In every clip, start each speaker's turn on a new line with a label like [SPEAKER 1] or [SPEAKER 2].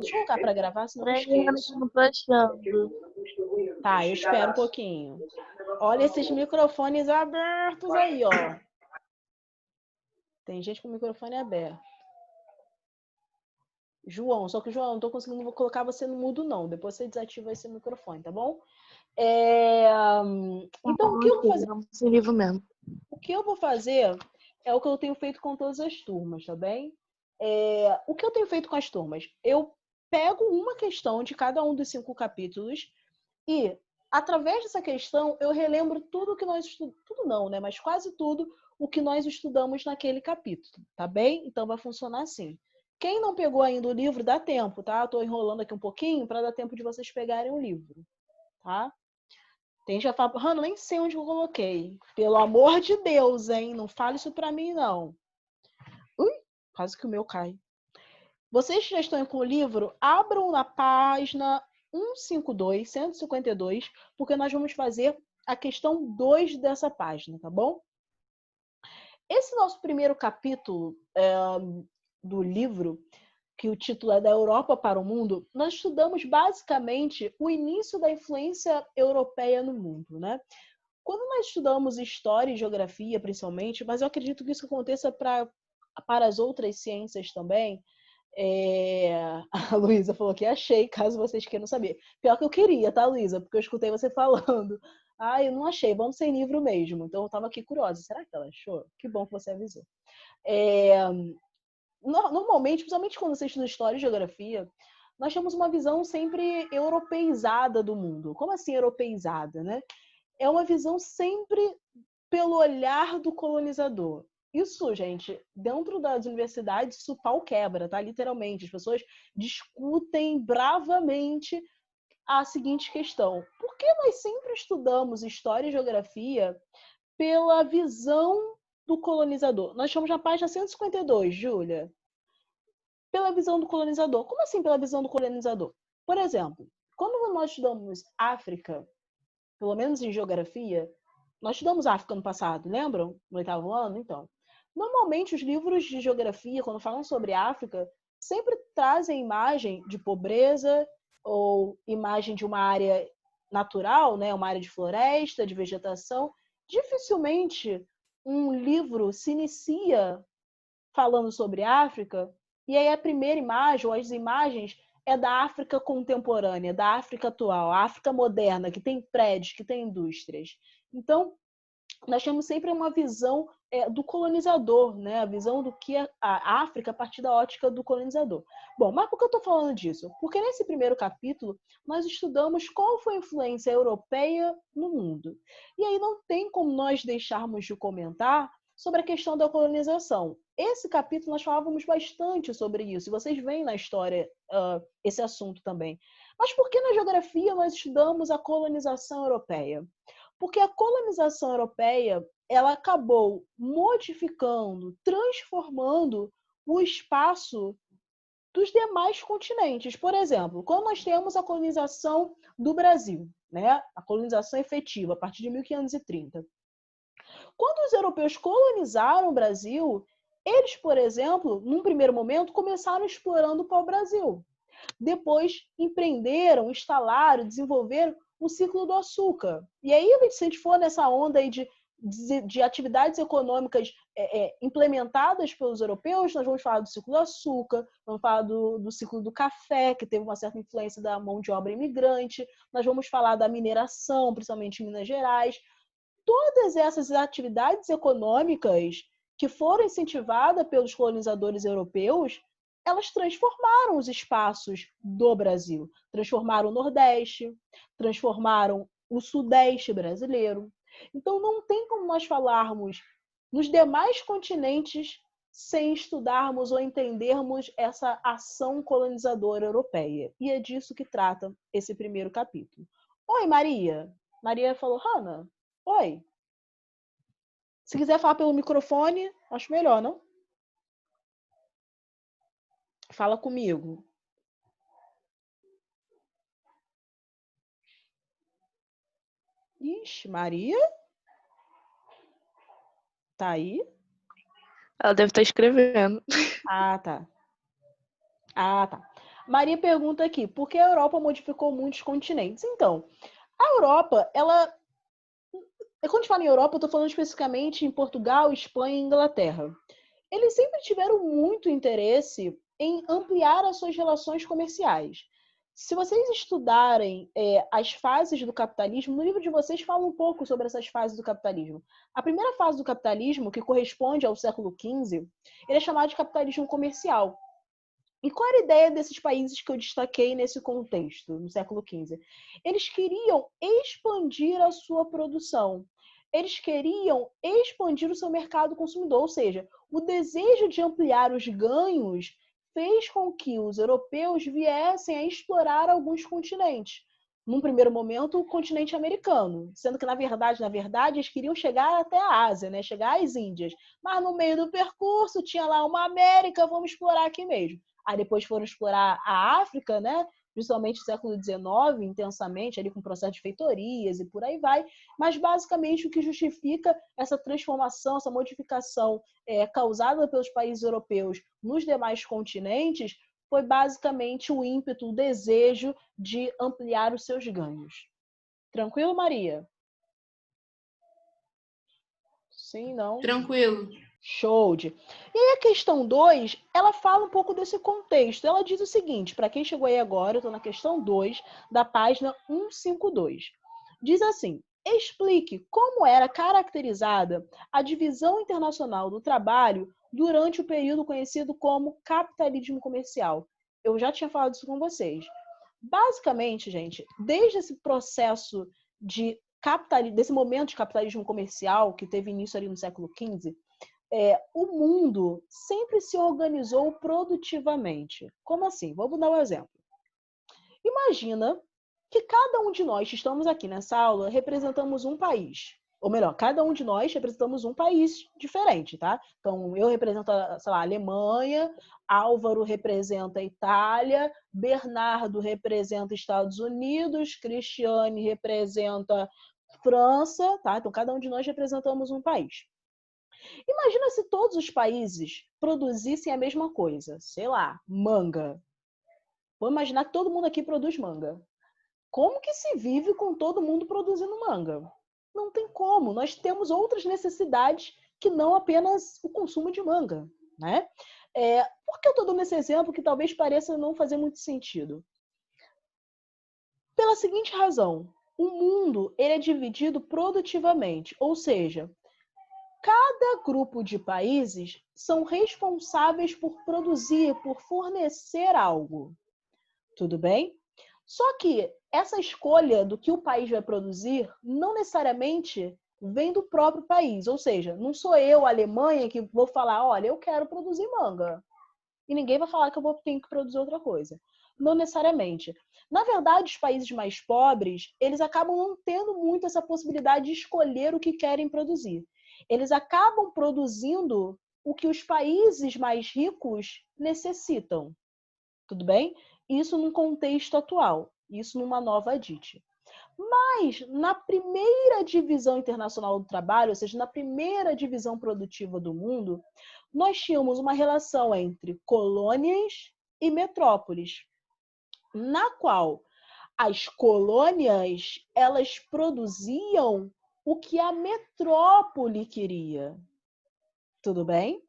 [SPEAKER 1] Deixa eu colocar para gravar, senão eu
[SPEAKER 2] Peraí, Ana, que
[SPEAKER 1] esqueço.
[SPEAKER 2] eu não tô achando.
[SPEAKER 1] Tá, eu espero um pouquinho. Olha esses microfones abertos aí, ó. Tem gente com o microfone aberto. João, só que, João, não tô conseguindo colocar você no mudo, não. Depois você desativa esse microfone, tá bom? Então, o que eu vou fazer?
[SPEAKER 2] Vamos sem livro mesmo.
[SPEAKER 1] O que eu vou fazer é o que eu tenho feito com todas as turmas, tá bem? O que eu tenho feito com as turmas? Eu pego uma questão de cada um dos 5 capítulos e, através dessa questão, eu relembro tudo que nós estudamos. Tudo não, né? Mas quase tudo o que nós estudamos naquele capítulo, tá bem? Então vai funcionar assim. Quem não pegou ainda o livro, dá tempo, tá? Eu tô enrolando aqui um pouquinho para dar tempo de vocês pegarem o livro, tá? Tem gente que fala, Hannah, nem sei onde eu coloquei. Pelo amor de Deus, hein? Não fale isso pra mim, não. Ui, quase que o meu cai. Vocês que já estão com o livro, abram na página 152, porque nós vamos fazer a questão 2 dessa página, tá bom? Esse nosso primeiro capítulo do livro, que o título é Da Europa para o Mundo, nós estudamos basicamente o início da influência europeia no mundo, né? Quando nós estudamos história e geografia, principalmente, mas eu acredito que isso aconteça para as outras ciências também, a Luísa falou que achei, caso vocês queiram saber. Pior que eu queria, tá, Luísa? Porque eu escutei você falando. Ah, eu não achei, vamos sem livro mesmo. Então eu tava aqui curiosa. Será que ela achou? Que bom que você avisou. Normalmente, principalmente quando você estuda história e geografia, nós temos uma visão sempre europeizada do mundo. Como assim europeizada, né? É uma visão sempre pelo olhar do colonizador. Isso, gente, dentro das universidades, isso pau quebra, tá? Literalmente. As pessoas discutem bravamente a seguinte questão: por que nós sempre estudamos história e geografia pela visão do colonizador? Nós estamos na página 152, Júlia. Pela visão do colonizador. Como assim pela visão do colonizador? Por exemplo, quando nós estudamos África, pelo menos em geografia, nós estudamos África no passado, lembram? No 8º ano, então. Normalmente, os livros de geografia, quando falam sobre África, sempre trazem imagem de pobreza ou imagem de uma área natural, né? Uma área de floresta, de vegetação. Dificilmente um livro se inicia falando sobre África e aí a primeira imagem, ou as imagens, é da África contemporânea, da África atual, a África moderna, que tem prédios, que tem indústrias. Então, nós temos sempre uma visão do colonizador, né? A visão do que é a África a partir da ótica do colonizador. Bom, mas por que eu estou falando disso? Porque nesse primeiro capítulo nós estudamos qual foi a influência europeia no mundo. E aí não tem como nós deixarmos de comentar sobre a questão da colonização. Esse capítulo nós falávamos bastante sobre isso, e vocês veem na história esse assunto também. Mas por que na geografia nós estudamos a colonização europeia? Porque a colonização europeia ela acabou modificando, transformando o espaço dos demais continentes. Por exemplo, quando nós temos a colonização do Brasil, né? A colonização efetiva, a partir de 1530. Quando os europeus colonizaram o Brasil, eles, por exemplo, num primeiro momento, começaram explorando o pau-brasil. Depois empreenderam, instalaram, desenvolveram o ciclo do açúcar. E aí, se a gente for nessa onda aí de atividades econômicas implementadas pelos europeus, nós vamos falar do ciclo do açúcar, vamos falar do ciclo do café, que teve uma certa influência da mão de obra imigrante, nós vamos falar da mineração, principalmente em Minas Gerais. Todas essas atividades econômicas que foram incentivadas pelos colonizadores europeus, elas transformaram os espaços do Brasil, transformaram o Nordeste, transformaram o Sudeste brasileiro. Então, não tem como nós falarmos nos demais continentes sem estudarmos ou entendermos essa ação colonizadora europeia. E é disso que trata esse primeiro capítulo. Oi, Maria. Maria falou, Hannah, oi. Se quiser falar pelo microfone, acho melhor, não? Fala comigo. Ixi, Maria? Tá aí?
[SPEAKER 2] Ela deve estar escrevendo.
[SPEAKER 1] Ah, tá. Ah, tá. Maria pergunta aqui, por que a Europa modificou muitos continentes? Então, a Europa, ela... Quando a gente fala em Europa, eu estou falando especificamente em Portugal, Espanha e Inglaterra. Eles sempre tiveram muito interesse em ampliar as suas relações comerciais. Se vocês estudarem as fases do capitalismo, no livro de vocês fala um pouco sobre essas fases do capitalismo. A primeira fase do capitalismo, que corresponde ao século XV, ele é chamado de capitalismo comercial. E qual era a ideia desses países que eu destaquei nesse contexto, no século XV? Eles queriam expandir a sua produção. Eles queriam expandir o seu mercado consumidor, ou seja, o desejo de ampliar os ganhos fez com que os europeus viessem a explorar alguns continentes. Num primeiro momento, o continente americano, sendo que, na verdade, eles queriam chegar até a Ásia, né? Chegar às Índias. Mas no meio do percurso tinha lá uma América, vamos explorar aqui mesmo. Aí depois foram explorar a África, né? Principalmente no século XIX, intensamente, ali com o processo de feitorias e por aí vai. Mas, basicamente, o que justifica essa transformação, essa modificação causada pelos países europeus nos demais continentes foi, basicamente, o ímpeto, o desejo de ampliar os seus ganhos. Tranquilo, Maria? Sim, não?
[SPEAKER 3] Tranquilo.
[SPEAKER 1] Show de. E aí a questão 2, ela fala um pouco desse contexto. Ela diz o seguinte, para quem chegou aí agora, eu estou na questão 2 da página 152. Diz assim, explique como era caracterizada a divisão internacional do trabalho durante o período conhecido como capitalismo comercial. Eu já tinha falado isso com vocês. Basicamente, gente, desde esse processo desse momento de capitalismo comercial que teve início ali no século XV, o mundo sempre se organizou produtivamente. Como assim? Vamos dar um exemplo. Imagina que cada um de nós que estamos aqui nessa aula representamos um país. Ou melhor, cada um de nós representamos um país diferente, tá? Então, eu represento, sei lá, a Alemanha, Álvaro representa a Itália, Bernardo representa Estados Unidos, Cristiane representa França, tá? Então, cada um de nós representamos um país. Imagina se todos os países produzissem a mesma coisa. Sei lá, manga. Vou imaginar que todo mundo aqui produz manga. Como que se vive com todo mundo produzindo manga? Não tem como. Nós temos outras necessidades que não apenas o consumo de manga, né? Por que eu estou dando esse exemplo que talvez pareça não fazer muito sentido? Pela seguinte razão. O mundo ele é dividido produtivamente, ou seja, cada grupo de países são responsáveis por produzir, por fornecer algo. Tudo bem? Só que essa escolha do que o país vai produzir não necessariamente vem do próprio país. Ou seja, não sou eu, a Alemanha, que vou falar, olha, eu quero produzir manga. E ninguém vai falar que eu tenho que produzir outra coisa. Não necessariamente. Na verdade, os países mais pobres, eles acabam não tendo muito essa possibilidade de escolher o que querem produzir. Eles acabam produzindo o que os países mais ricos necessitam. Tudo bem? Isso num contexto atual. Isso numa nova ADIT. Mas, na primeira divisão internacional do trabalho, ou seja, na primeira divisão produtiva do mundo, nós tínhamos uma relação entre colônias e metrópoles, na qual as colônias elas produziam o que a metrópole queria. Tudo bem?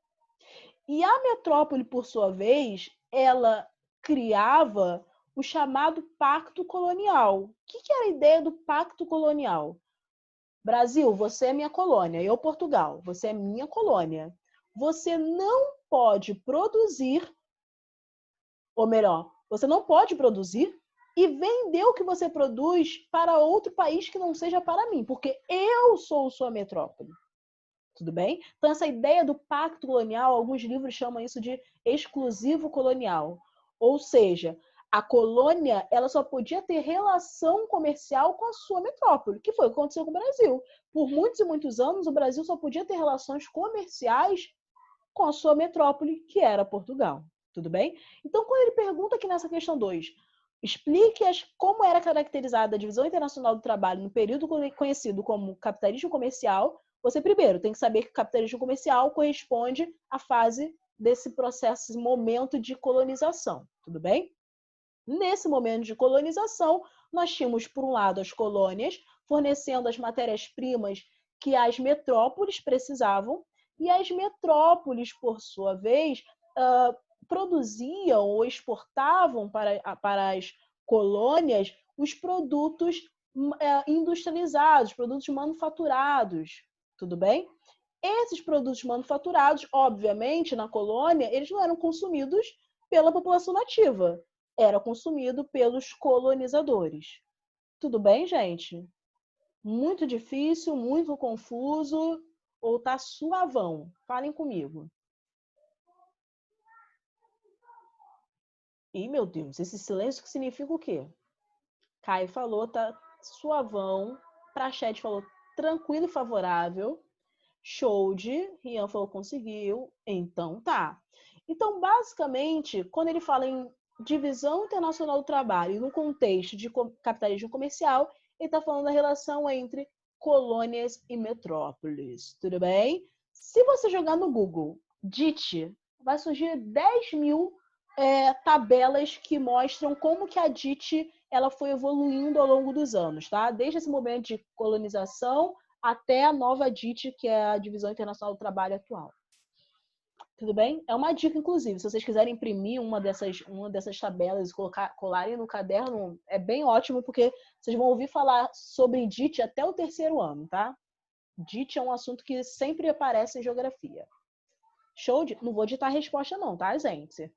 [SPEAKER 1] E a metrópole, por sua vez, ela criava o chamado Pacto Colonial. O que era a ideia do Pacto Colonial? Brasil, você é minha colônia. Eu, Portugal, você é minha colônia. Você não pode produzir, ou melhor, você não pode produzir e vender o que você produz para outro país que não seja para mim, porque eu sou sua metrópole. Tudo bem? Então, essa ideia do pacto colonial, alguns livros chamam isso de exclusivo colonial. Ou seja, a colônia ela só podia ter relação comercial com a sua metrópole, que foi o que aconteceu com o Brasil. Por muitos e muitos anos, o Brasil só podia ter relações comerciais com a sua metrópole, que era Portugal. Tudo bem? Então, quando ele pergunta aqui nessa questão 2, explique como era caracterizada a divisão internacional do trabalho no período conhecido como capitalismo comercial, você primeiro tem que saber que o capitalismo comercial corresponde à fase desse processo, esse momento de colonização. Tudo bem? Nesse momento de colonização, nós tínhamos, por um lado, as colônias, fornecendo as matérias-primas que as metrópoles precisavam, e as metrópoles, por sua vez, produziam ou exportavam para as colônias os produtos industrializados, produtos manufaturados, tudo bem? Esses produtos manufaturados, obviamente, na colônia, eles não eram consumidos pela população nativa, era consumido pelos colonizadores. Tudo bem, gente? Muito difícil, muito confuso, ou tá suavão? Falem comigo. Ih, meu Deus, esse silêncio que significa o quê? Caio falou, tá suavão. Prachete falou, tranquilo e favorável. Should, Rian falou, conseguiu. Então tá. Então, basicamente, quando ele fala em divisão internacional do trabalho e no contexto de capitalismo comercial, ele está falando da relação entre colônias e metrópoles. Tudo bem? Se você jogar no Google DIT, vai surgir 10.000 tabelas que mostram como que a DIT ela foi evoluindo ao longo dos anos, tá? Desde esse momento de colonização até a nova DIT, que é a Divisão Internacional do Trabalho atual. Tudo bem? É uma dica, inclusive, se vocês quiserem imprimir uma dessas tabelas e colarem no caderno, é bem ótimo, porque vocês vão ouvir falar sobre DIT até o 3º ano, tá? DIT é um assunto que sempre aparece em geografia. Show de... Não vou ditar a resposta não, tá, gente?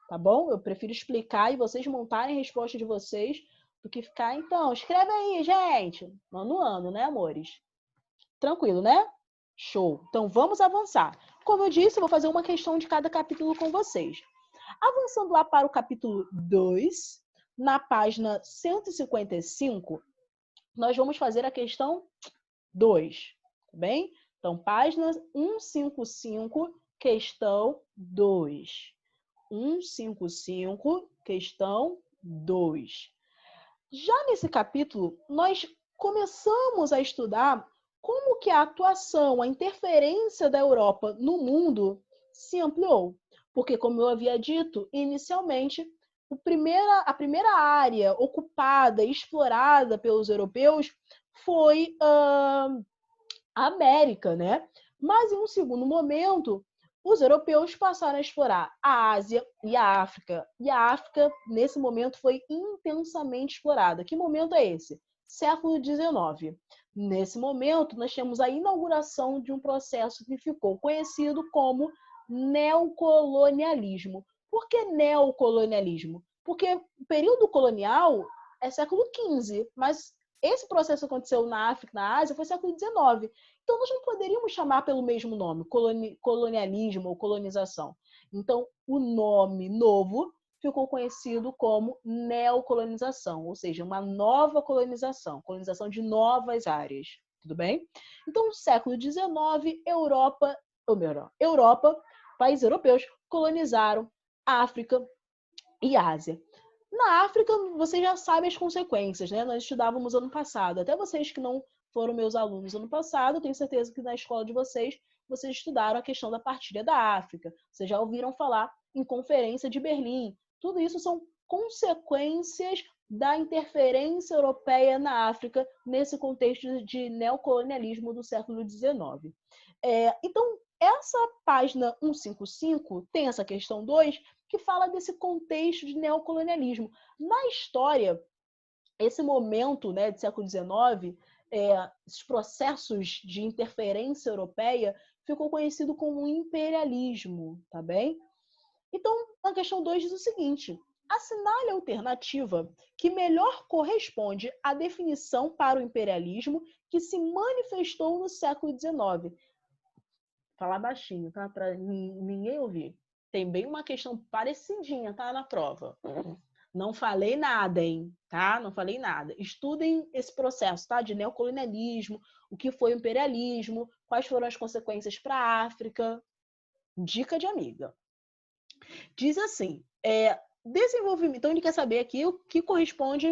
[SPEAKER 1] Tá bom? Eu prefiro explicar e vocês montarem a resposta de vocês do que ficar, então, escreve aí, gente. Ano a ano, né, amores? Tranquilo, né? Show. Então, vamos avançar. Como eu disse, eu vou fazer uma questão de cada capítulo com vocês. Avançando lá para o capítulo 2, na página 155, nós vamos fazer a questão 2, tá bem? Então, página 155, questão 2. 155, questão 2. Já nesse capítulo, nós começamos a estudar como que a atuação, a interferência da Europa no mundo se ampliou. Porque, como eu havia dito inicialmente, a primeira área ocupada e explorada pelos europeus foi a América, né? Mas, em um segundo momento, os europeus passaram a explorar a Ásia e a África. E a África, nesse momento, foi intensamente explorada. Que momento é esse? Século XIX. Nesse momento, nós temos a inauguração de um processo que ficou conhecido como neocolonialismo. Por que neocolonialismo? Porque o período colonial é século XV, mas esse processo que aconteceu na África e na Ásia foi século XIX. Então, nós não poderíamos chamar pelo mesmo nome, colonialismo ou colonização. Então, o nome novo ficou conhecido como neocolonização, ou seja, uma nova colonização, colonização de novas áreas. Tudo bem? Então, no século XIX, Europa, países europeus, colonizaram a África e Ásia. Na África, vocês já sabem as consequências, né? Nós estudávamos ano passado. Até vocês que não foram meus alunos ano passado, tenho certeza que na escola de vocês estudaram a questão da partilha da África. Vocês já ouviram falar em Conferência de Berlim. Tudo isso são consequências da interferência europeia na África nesse contexto de neocolonialismo do século XIX. Então, essa página 155 tem essa questão 2, que fala desse contexto de neocolonialismo. Na história, esse momento, né, do século XIX, esses processos de interferência europeia, ficou conhecido como imperialismo, tá bem? Então, a questão 2 diz o seguinte: assinale a alternativa que melhor corresponde à definição para o imperialismo que se manifestou no século XIX. Falar baixinho, tá? Para ninguém ouvir. Tem bem uma questão parecidinha, tá? Na prova. Não falei nada, hein? Tá? Não falei nada. Estudem esse processo, tá? De neocolonialismo, o que foi o imperialismo, quais foram as consequências para a África. Dica de amiga. Diz assim, desenvolvimento. Então, ele quer saber aqui o que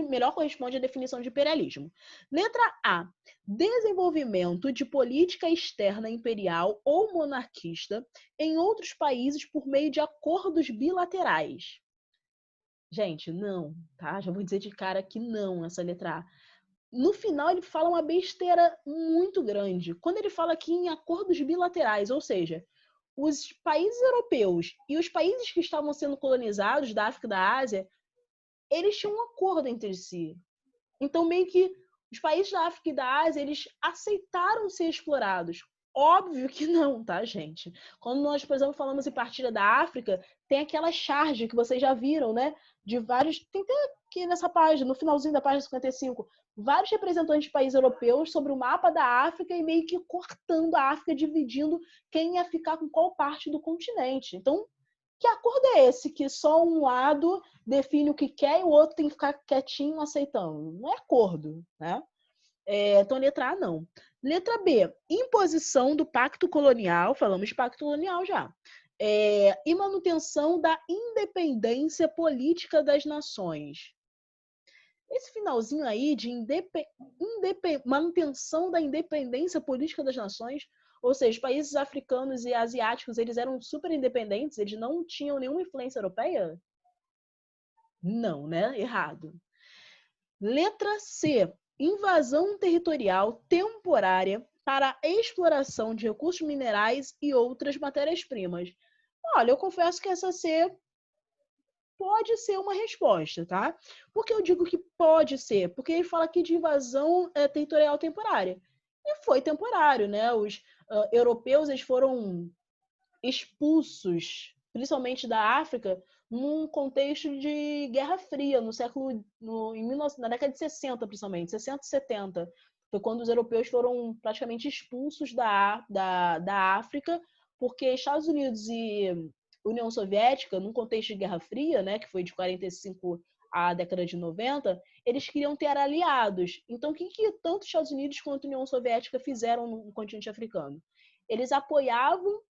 [SPEAKER 1] melhor corresponde à definição de imperialismo. Letra A. Desenvolvimento de política externa imperial ou monarquista em outros países por meio de acordos bilaterais. Gente, não, tá? Já vou dizer de cara que não, essa letra A. No final, ele fala uma besteira muito grande. Quando ele fala aqui em acordos bilaterais, ou seja, os países europeus e os países que estavam sendo colonizados da África e da Ásia, eles tinham um acordo entre si. Então, meio que os países da África e da Ásia, eles aceitaram ser explorados. Óbvio que não, tá, gente? Quando nós, por exemplo, falamos em partilha da África, tem aquela charge que vocês já viram, né? De vários. Tem até aqui nessa página, no finalzinho da página 55, vários representantes de países europeus sobre o mapa da África e meio que cortando a África, dividindo quem ia ficar com qual parte do continente. Então, que acordo é esse que só um lado define o que quer e o outro tem que ficar quietinho aceitando? Não é acordo, né? Então, letra A, não. Letra B, imposição do pacto colonial, falamos de pacto colonial já, e manutenção da independência política das nações. Esse finalzinho aí de manutenção da independência política das nações, ou seja, os países africanos e asiáticos, eles eram super independentes, eles não tinham nenhuma influência europeia? Não, né? Errado. Letra C. Invasão territorial temporária para a exploração de recursos minerais e outras matérias-primas. Olha, eu confesso que essa C pode ser uma resposta, tá? Por que eu digo que pode ser? Porque ele fala aqui de invasão territorial temporária. E foi temporário, né? Os europeus eles foram expulsos, principalmente da África, num contexto de Guerra Fria, na década de 60, principalmente, 60 e 70. Foi quando os europeus foram praticamente expulsos da África, porque Estados Unidos e União Soviética, num contexto de Guerra Fria, né, que foi de 45 à década de 90, eles queriam ter aliados. Então, o que tanto os Estados Unidos quanto a União Soviética fizeram no continente africano? Eles apoiavam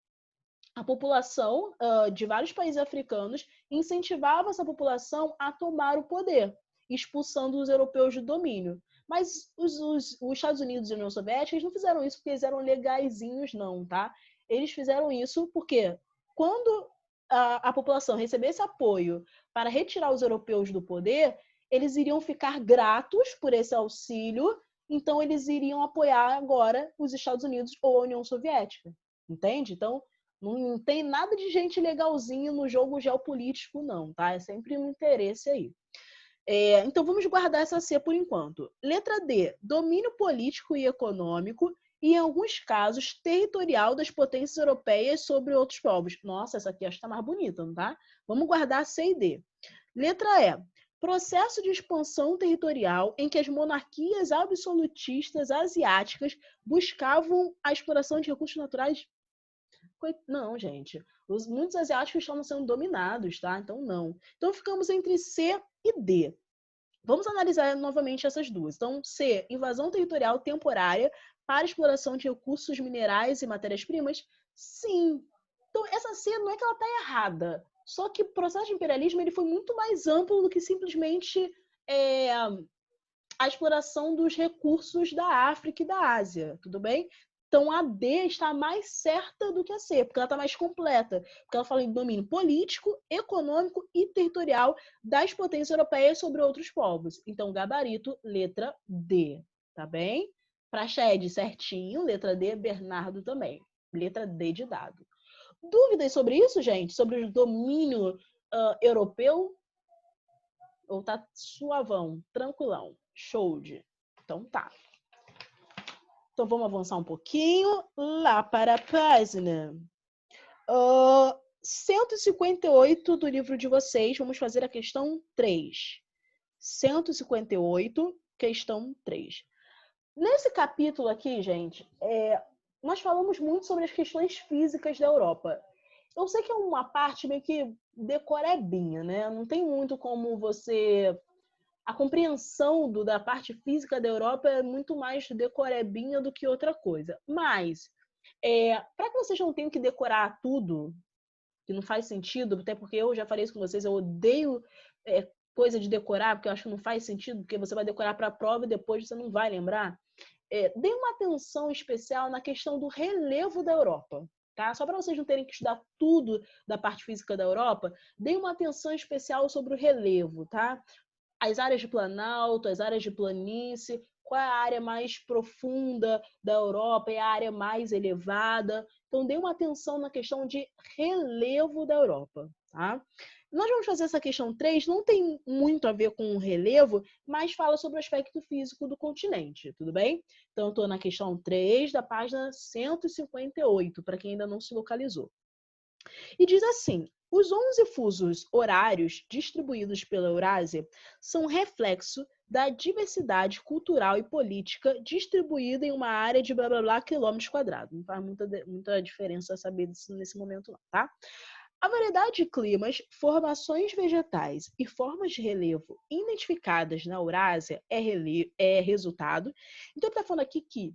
[SPEAKER 1] a população de vários países africanos, incentivava essa população a tomar o poder, expulsando os europeus do domínio. Mas os Estados Unidos e a União Soviética eles não fizeram isso porque eles eram legaizinhos, não, tá? Eles fizeram isso porque quando a população recebesse apoio para retirar os europeus do poder, eles iriam ficar gratos por esse auxílio, então eles iriam apoiar agora os Estados Unidos ou a União Soviética. Entende? Então, não tem nada de gente legalzinha no jogo geopolítico, não, tá? É sempre um interesse aí. Então, vamos guardar essa C por enquanto. Letra D, domínio político e econômico e, em alguns casos, territorial das potências europeias sobre outros povos. Nossa, essa aqui acho que tá mais bonita, não tá? Vamos guardar C e D. Letra E, processo de expansão territorial em que as monarquias absolutistas asiáticas buscavam a exploração de recursos naturais. Não, gente. Muitos asiáticos estavam sendo dominados, tá? Então, não. Então, ficamos entre C e D. Vamos analisar novamente essas duas. Então, C, invasão territorial temporária para exploração de recursos minerais e matérias-primas? Sim. Então, essa C não é que ela está errada. Só que o processo de imperialismo ele foi muito mais amplo do que simplesmente a exploração dos recursos da África e da Ásia, tudo bem? Então, a D está mais certa do que a C, porque ela está mais completa. Porque ela fala em domínio político, econômico e territorial das potências europeias sobre outros povos. Então, gabarito, letra D, tá bem? Praxedes, certinho. Letra D, Bernardo também. Letra D de dado. Dúvidas sobre isso, gente? Sobre o domínio europeu? Ou tá suavão, tranquilão? Show de... Então tá. Então, vamos avançar um pouquinho lá para a página 158 do livro de vocês. Vamos fazer a questão 3. 158, questão 3. Nesse capítulo aqui, gente, nós falamos muito sobre as questões físicas da Europa. Eu sei que é uma parte meio que decorebinha, né? Não tem muito como você... A compreensão da parte física da Europa é muito mais decorebinha do que outra coisa. Mas, para que vocês não tenham que decorar tudo, que não faz sentido, até porque eu já falei isso com vocês, eu odeio coisa de decorar, porque eu acho que não faz sentido, porque você vai decorar para a prova e depois você não vai lembrar. Dê uma atenção especial na questão do relevo da Europa. tá? Só para vocês não terem que estudar tudo da parte física da Europa, deem uma atenção especial sobre o relevo, tá? As áreas de planalto, as áreas de planície, qual é a área mais profunda da Europa, é a área mais elevada. Então, dê uma atenção na questão de relevo da Europa, tá? Nós vamos fazer essa questão 3, não tem muito a ver com o relevo, mas fala sobre o aspecto físico do continente, tudo bem? Então, eu estou na questão 3 da página 158, para quem ainda não se localizou. E diz assim: os 11 fusos horários distribuídos pela Eurásia são reflexo da diversidade cultural e política distribuída em uma área de blá blá blá quilômetros quadrados. Não faz muita diferença saber disso nesse momento, não, tá? A variedade de climas, formações vegetais e formas de relevo identificadas na Eurásia é resultado. Então, ele está falando aqui que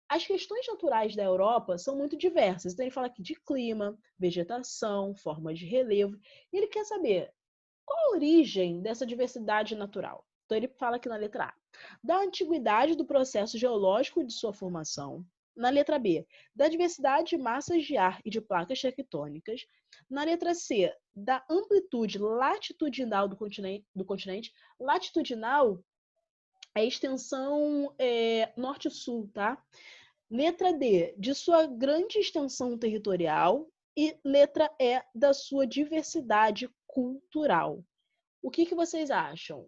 [SPEAKER 1] as questões naturais da Europa são muito diversas. Então, ele fala aqui de clima, vegetação, formas de relevo. E ele quer saber qual a origem dessa diversidade natural. Então, ele fala aqui na letra A, da antiguidade do processo geológico de sua formação. Na letra B, da diversidade de massas de ar e de placas tectônicas. Na letra C, da amplitude latitudinal do continente. Latitudinal é extensão norte-sul, tá? Letra D, de sua grande extensão territorial. E letra E, da sua diversidade cultural. O que vocês acham?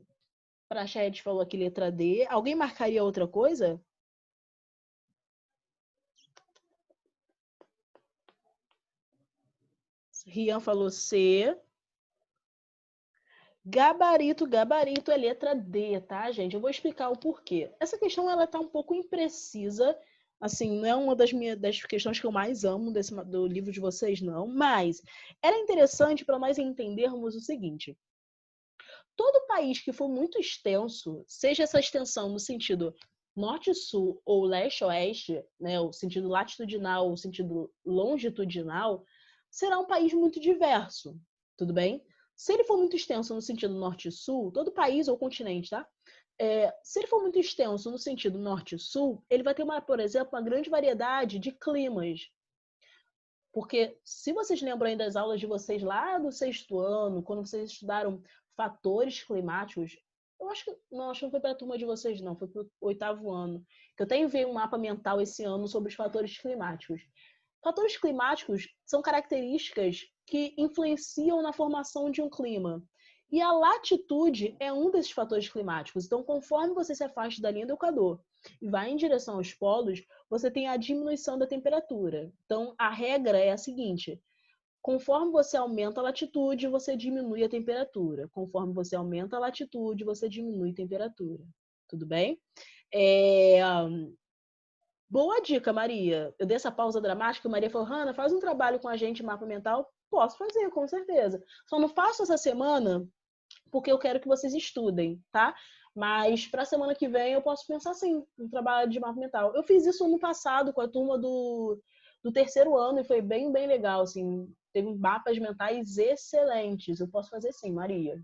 [SPEAKER 1] Prachete falou aqui letra D. Alguém marcaria outra coisa? Rian falou C. Gabarito é letra D, tá, gente? Eu vou explicar o porquê. Essa questão, ela tá um pouco imprecisa. Assim, não é uma das questões que eu mais amo do livro de vocês, não. Mas era interessante para nós entendermos o seguinte. Todo país que for muito extenso, seja essa extensão no sentido norte-sul ou leste-oeste, né, o sentido latitudinal ou o sentido longitudinal, será um país muito diverso, tudo bem? Se ele for muito extenso no sentido norte-sul, todo país ou continente, tá? Se ele for muito extenso no sentido norte-sul, ele vai ter, por exemplo, uma grande variedade de climas. Porque se vocês lembram aí das aulas de vocês lá do 6º ano, quando vocês estudaram fatores climáticos, acho que não foi para a turma de vocês, não, foi para o 8º ano, que eu até enviei um mapa mental esse ano sobre os fatores climáticos. Fatores climáticos são características que influenciam na formação de um clima. E a latitude é um desses fatores climáticos. Então, conforme você se afasta da linha do Equador e vai em direção aos polos, você tem a diminuição da temperatura. Então, a regra é a seguinte: conforme você aumenta a latitude, você diminui a temperatura. Conforme você aumenta a latitude, você diminui a temperatura. Tudo bem? Boa dica, Maria. Eu dei essa pausa dramática, a Maria falou: Hanna, faz um trabalho com a gente, mapa mental. Posso fazer, com certeza. Só não faço essa semana porque eu quero que vocês estudem, tá? Mas para a semana que vem eu posso pensar sim, um trabalho de mapa mental. Eu fiz isso ano passado com a turma do 3º ano e foi bem, bem legal, assim. Teve mapas mentais excelentes. Eu posso fazer sim, Maria.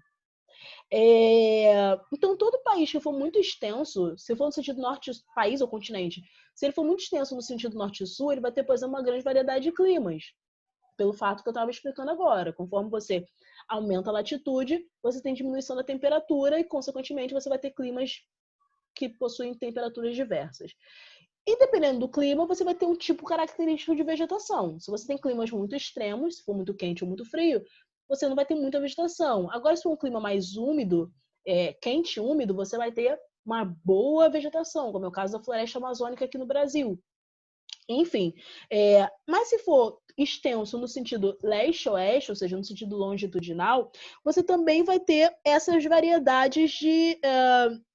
[SPEAKER 1] Então, todo país que for muito extenso, se for no sentido norte, país ou continente, se ele for muito extenso no sentido norte-sul, ele vai ter, por exemplo, uma grande variedade de climas. Pelo fato que eu estava explicando agora. Conforme você aumenta a latitude, você tem diminuição da temperatura e, consequentemente, você vai ter climas que possuem temperaturas diversas. E dependendo do clima, você vai ter um tipo característico de vegetação. Se você tem climas muito extremos, se for muito quente ou muito frio, você não vai ter muita vegetação. Agora, se for um clima mais úmido, quente e úmido, você vai ter uma boa vegetação, como é o caso da floresta amazônica aqui no Brasil. Enfim, mas se for extenso no sentido leste-oeste, ou seja, no sentido longitudinal, você também vai ter essas variedades de,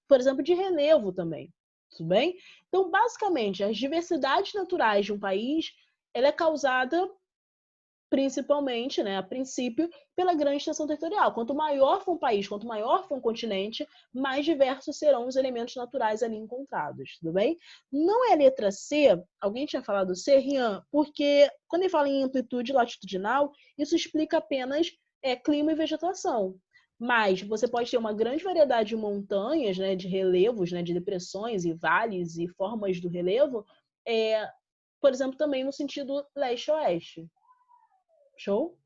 [SPEAKER 1] por exemplo, de relevo também, tudo bem? Então, basicamente, as diversidades naturais de um país, ela é causada principalmente, né, a princípio, pela grande extensão territorial. Quanto maior for um país, quanto maior for um continente, mais diversos serão os elementos naturais ali encontrados, tudo bem? Não é a letra C, alguém tinha falado C, Rian, porque quando ele fala em amplitude latitudinal, isso explica apenas clima e vegetação. Mas você pode ter uma grande variedade de montanhas, né, de relevos, né, de depressões e vales e formas do relevo, por exemplo, também no sentido leste-oeste. Show?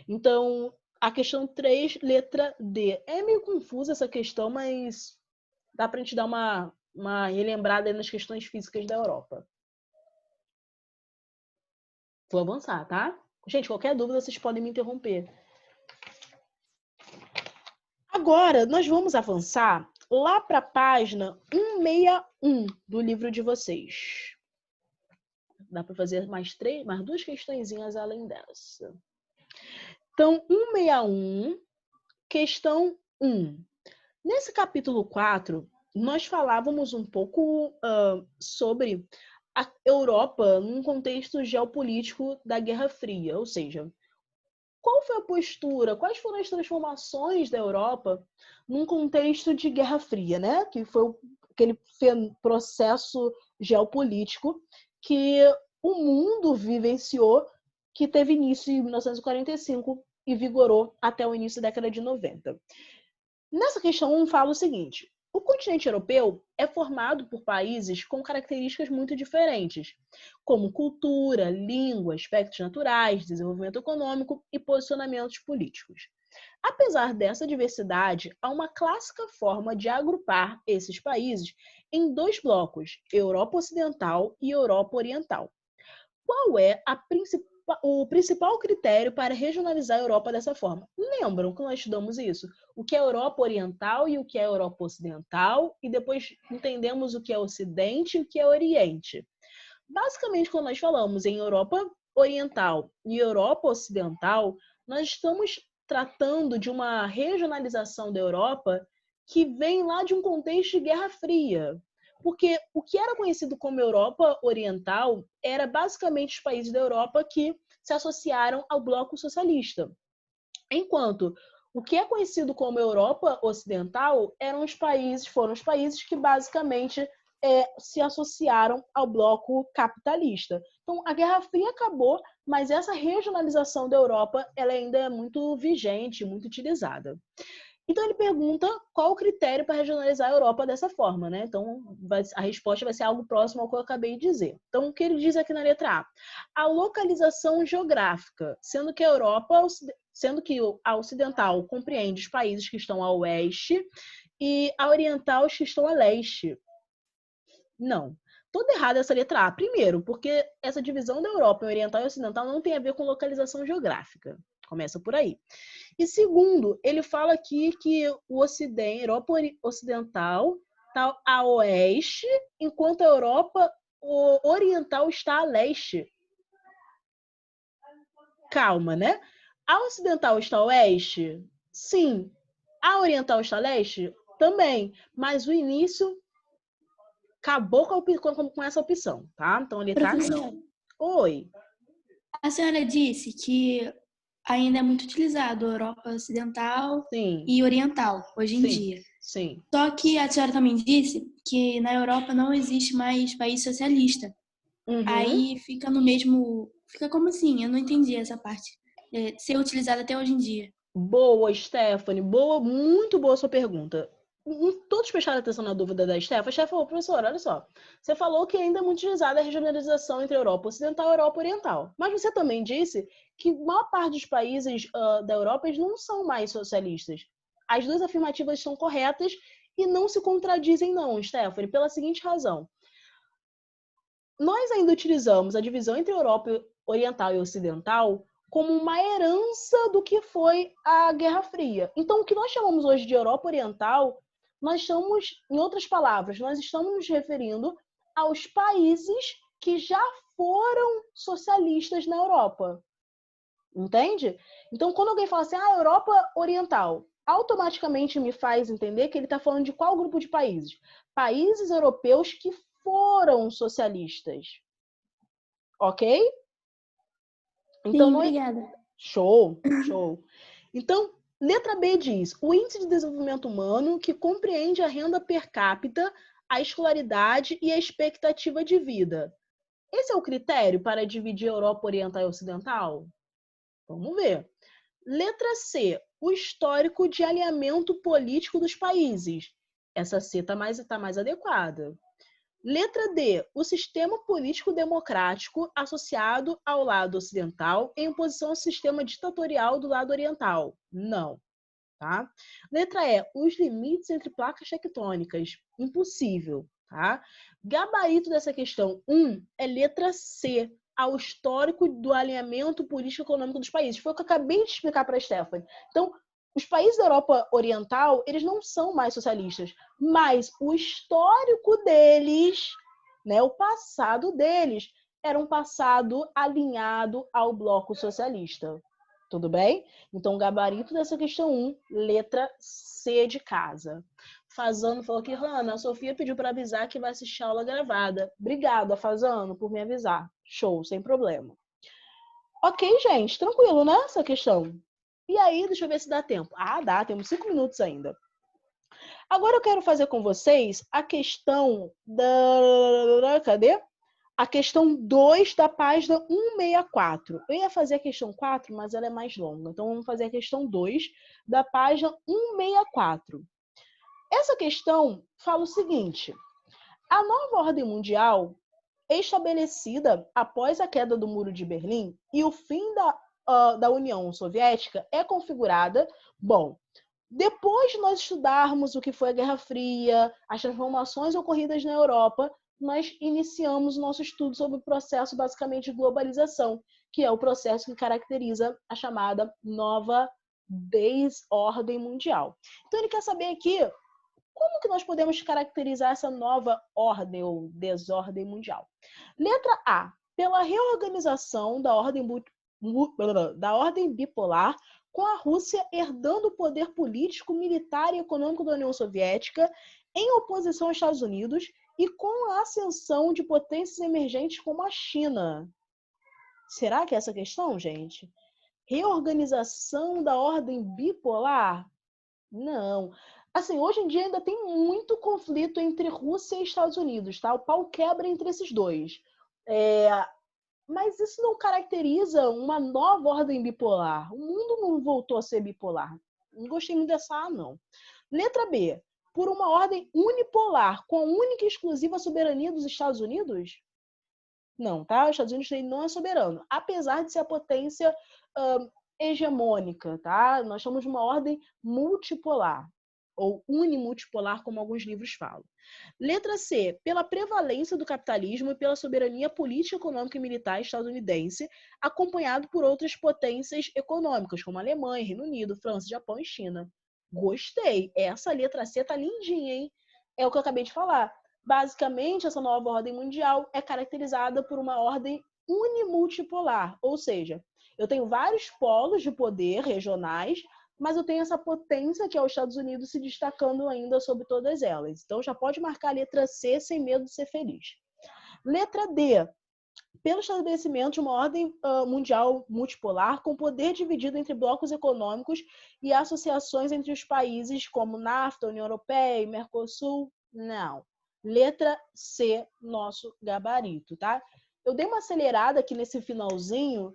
[SPEAKER 1] Então, a questão 3, letra D. É meio confusa essa questão, mas dá pra gente dar uma relembrada aí nas questões físicas da Europa. Vou avançar, tá? Gente, qualquer dúvida, vocês podem me interromper. Agora, nós vamos avançar lá para a página 161 do livro de vocês. Dá para fazer mais duas questõezinhas além dessa. Então, 161, questão 1. Nesse capítulo 4, nós falávamos um pouco sobre a Europa num contexto geopolítico da Guerra Fria, ou seja, qual foi a postura, quais foram as transformações da Europa num contexto de Guerra Fria, né? Que foi aquele processo geopolítico que o mundo vivenciou, que teve início em 1945 e vigorou até o início da década de 90. Nessa questão 1 fala o seguinte: o continente europeu é formado por países com características muito diferentes, como cultura, língua, aspectos naturais, desenvolvimento econômico e posicionamentos políticos. Apesar dessa diversidade, há uma clássica forma de agrupar esses países em dois blocos, Europa Ocidental e Europa Oriental. Qual é o principal critério para regionalizar a Europa dessa forma? Lembram que nós estudamos isso? O que é Europa Oriental e o que é Europa Ocidental, e depois entendemos o que é Ocidente e o que é Oriente. Basicamente, quando nós falamos em Europa Oriental e Europa Ocidental, nós estamos tratando de uma regionalização da Europa que vem lá de um contexto de Guerra Fria. Porque o que era conhecido como Europa Oriental era basicamente os países da Europa que se associaram ao bloco socialista. Enquanto o que é conhecido como Europa Ocidental foram os países que basicamente se associaram ao bloco capitalista. Então, a Guerra Fria acabou, mas essa regionalização da Europa ela ainda é muito vigente, muito utilizada. Então, ele pergunta qual o critério para regionalizar a Europa dessa forma, né? Então, a resposta vai ser algo próximo ao que eu acabei de dizer. Então, o que ele diz aqui na letra A? A localização geográfica, sendo que a ocidental compreende os países que estão a oeste e a oriental os que estão a leste. Não. Toda errada essa letra A. Primeiro, porque essa divisão da Europa em oriental e ocidental não tem a ver com localização geográfica. Começa por aí. E segundo, ele fala aqui que o Ocidente, a Europa Ocidental está a oeste, enquanto a Europa Oriental está a leste. Calma, né? A Ocidental está a oeste? Sim. A Oriental está a leste? Também. Mas o início acabou com essa opção, tá? Então ele tá não. Oi.
[SPEAKER 3] A senhora disse que ainda é muito utilizado a Europa Ocidental
[SPEAKER 1] Sim.
[SPEAKER 3] e Oriental, hoje em dia.
[SPEAKER 1] Sim.
[SPEAKER 3] Só que a senhora também disse que na Europa não existe mais país socialista.
[SPEAKER 1] Uhum.
[SPEAKER 3] Aí fica no mesmo... Fica como assim? Eu não entendi essa parte. Ser utilizada até hoje em dia.
[SPEAKER 1] Boa, Stephanie. Boa, muito boa sua pergunta. Todos prestaram atenção na dúvida da Stephanie. A Stephanie falou, professor, olha só. Você falou que ainda é muito utilizada a regionalização entre Europa Ocidental e Europa Oriental. Mas você também disse que a maior parte dos países da Europa eles não são mais socialistas. As duas afirmativas são corretas e não se contradizem não, Stephanie, pela seguinte razão. Nós ainda utilizamos a divisão entre Europa Oriental e Ocidental como uma herança do que foi a Guerra Fria. Então, o que nós chamamos hoje de Europa Oriental, nós estamos, em outras palavras, nós estamos nos referindo aos países que já foram socialistas na Europa. Entende? Então, quando alguém fala assim, Europa Oriental, automaticamente me faz entender que ele está falando de qual grupo de países? Países europeus que foram socialistas. Ok? Então,
[SPEAKER 3] Sim, obrigada.
[SPEAKER 1] Show. Então, letra B diz, o índice de desenvolvimento humano que compreende a renda per capita, a escolaridade e a expectativa de vida. Esse é o critério para dividir a Europa Oriental e Ocidental? Vamos ver. Letra C, o histórico de alinhamento político dos países. Essa C está mais adequada. Letra D, o sistema político democrático associado ao lado ocidental em oposição ao sistema ditatorial do lado oriental. Não. Tá? Letra E, os limites entre placas tectônicas. Impossível. Tá? Gabarito dessa questão 1 é letra C, ao histórico do alinhamento político-econômico dos países. Foi o que eu acabei de explicar para a Stephanie. Então, os países da Europa Oriental, eles não são mais socialistas, mas o histórico deles, né, o passado deles, era um passado alinhado ao bloco socialista. Tudo bem? Então, gabarito dessa questão 1, letra C de casa. Fazano falou que, Hanna, a Sofia pediu para avisar que vai assistir a aula gravada. Obrigada, Fazano, por me avisar. Show, sem problema. Ok, gente, tranquilo, né, essa questão? E aí, deixa eu ver se dá tempo. Ah, dá, temos 5 minutos ainda. Agora eu quero fazer com vocês a questão da... Cadê? A questão 2 da página 164. Eu ia fazer a questão 4, mas ela é mais longa. Então, vamos fazer a questão 2 da página 164. Essa questão fala o seguinte. A nova ordem mundial, estabelecida após a queda do Muro de Berlim e o fim da União Soviética, é configurada... Bom, depois de nós estudarmos o que foi a Guerra Fria, as transformações ocorridas na Europa, nós iniciamos o nosso estudo sobre o processo, basicamente, de globalização, que é o processo que caracteriza a chamada nova desordem mundial. Então, ele quer saber aqui como que nós podemos caracterizar essa nova ordem ou desordem mundial. Letra A, pela reorganização da ordem bipolar, com a Rússia herdando o poder político, militar e econômico da União Soviética, em oposição aos Estados Unidos, e com a ascensão de potências emergentes como a China. Será que é essa a questão, gente? Reorganização da ordem bipolar? Não. Assim, hoje em dia ainda tem muito conflito entre Rússia e Estados Unidos, tá? O pau quebra entre esses dois. Mas isso não caracteriza uma nova ordem bipolar. O mundo não voltou a ser bipolar. Não gostei muito dessa A, não. Letra B. Por uma ordem unipolar, com a única e exclusiva soberania dos Estados Unidos? Não, tá? Os Estados Unidos não é soberano. Apesar de ser a potência hegemônica, tá? Nós somos uma ordem multipolar. Ou unimultipolar, como alguns livros falam. Letra C, pela prevalência do capitalismo e pela soberania política, econômica e militar estadunidense, acompanhado por outras potências econômicas, como Alemanha, Reino Unido, França, Japão e China. Gostei. Essa letra C tá lindinha, hein? É o que eu acabei de falar. Basicamente, essa nova ordem mundial é caracterizada por uma ordem unimultipolar, ou seja, eu tenho vários polos de poder regionais, mas eu tenho essa potência que é os Estados Unidos se destacando ainda sobre todas elas. Então, já pode marcar a letra C sem medo de ser feliz. Letra D. Pelo estabelecimento de uma ordem mundial multipolar com poder dividido entre blocos econômicos e associações entre os países como NAFTA, União Europeia e Mercosul? Não. Letra C, nosso gabarito, tá? Eu dei uma acelerada aqui nesse finalzinho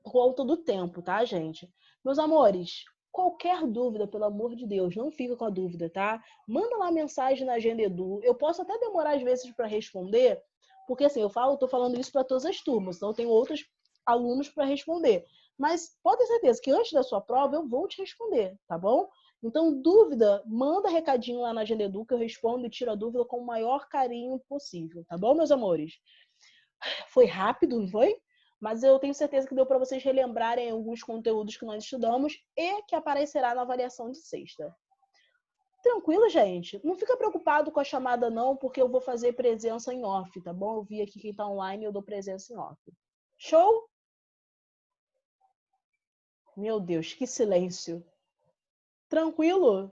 [SPEAKER 1] por conta do tempo, tá, gente? Meus amores, qualquer dúvida, pelo amor de Deus, não fica com a dúvida, tá? Manda lá mensagem na Agenda Edu. Eu posso até demorar às vezes para responder, porque assim, tô falando isso para todas as turmas, então eu tenho outros alunos para responder. Mas pode ter certeza que antes da sua prova eu vou te responder, tá bom? Então, dúvida, manda recadinho lá na Agenda Edu que eu respondo e tiro a dúvida com o maior carinho possível, tá bom, meus amores? Foi rápido, não foi? Mas eu tenho certeza que deu para vocês relembrarem alguns conteúdos que nós estudamos e que aparecerá na avaliação de sexta. Tranquilo, gente? Não fica preocupado com a chamada não, porque eu vou fazer presença em off, tá bom? Eu vi aqui quem tá online e eu dou presença em off. Show? Meu Deus, que silêncio. Tranquilo?